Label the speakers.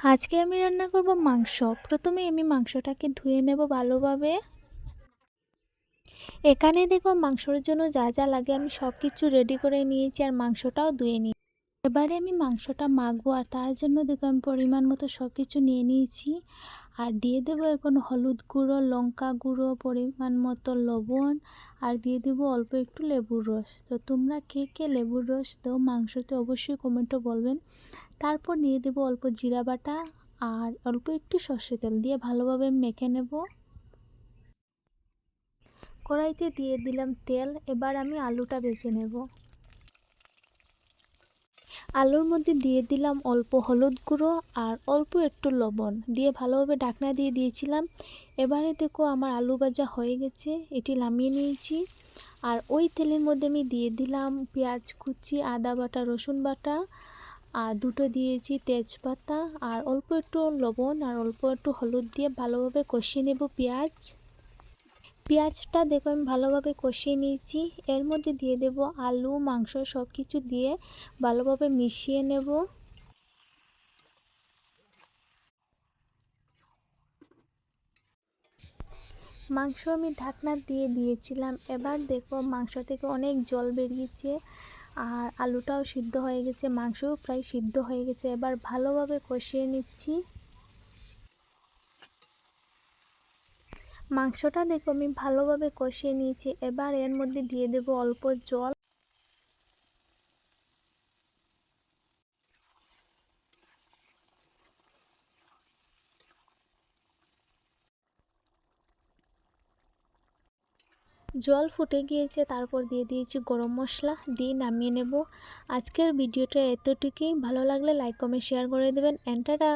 Speaker 1: আজকে আমি রান্না করব মাংস। প্রথমে আমি মাংসটাকে ধুয়ে নেব ভালোভাবে। এখানে দেখো মাংসের জন্য যা যা লাগে আমি সব কিছু রেডি করে নিয়েছি আর মাংসটাও ধুয়ে নিই। এবারে আমি মাংসটা মাখবো আর তার জন্য দেখো আমি পরিমাণ মতো সব কিছু নিয়ে নিয়েছি। আর দিয়ে দেবো এখন হলুদ গুঁড়ো, লঙ্কা গুঁড়ো, পরিমাণ মতো লবণ আর দিয়ে দেবো অল্প একটু লেবুর রস। তো তোমরা কে কে লেবুর রস দাও মাংসতে অবশ্যই কমেন্টে বলবেন। তারপর দিয়ে দেবো অল্প জিরা বাটা আর অল্প একটু সর্ষে তেল দিয়ে ভালোভাবে মেখে নেব। কড়াইতে দিয়ে দিলাম তেল। এবার আমি আলুটা ভেজে নেব। আলুর মধ্যে দিয়ে দিলাম অল্প হলুদ গুঁড়ো আর অল্প একটু লবণ দিয়ে ভালোভাবে ঢাকনা দিয়ে দিয়েছিলাম। এবারে দেখো আমার আলু ভাজা হয়ে গেছে, এটি নামিয়ে নিয়েছি। আর ওই তেলের মধ্যে আমি দিয়ে দিলাম পেঁয়াজ কুচি, আদা বাটা, রসুন বাটা আর দুটো দিয়েছি তেজপাতা আর অল্প একটু লবণ আর অল্প একটু হলুদ দিয়ে ভালোভাবে কষিয়ে নেব পেঁয়াজটা দেখো আমি ভালোভাবে কষিয়ে নিয়েছি। এর মধ্যে দিয়ে দেব আলু, মাংস সব কিছু দিয়ে ভালোভাবে মিশিয়ে নেব। মাংস আমি ঢাকনা দিয়ে দিয়েছিলাম। এবার দেখো মাংস থেকে অনেক জল বেরিয়েছে আর আলুটাও সিদ্ধ হয়ে গেছে, মাংসও প্রায় সিদ্ধ হয়ে গেছে। এবার ভালোভাবে কষিয়ে নিচ্ছি। মাংসটা দেখো আমি ভালোভাবে কষিয়ে নিয়েছি। এবার এর মধ্যে দিয়ে দেব অল্প জল। জল ফুটে গিয়েছে, তারপর দিয়ে দিয়েছি গরম মশলা দিয়ে নামিয়ে নেব। আজকের ভিডিওটা এতটুকুই। ভালো লাগলে লাইক কমেন্ট শেয়ার করে দেবেন। টাটা।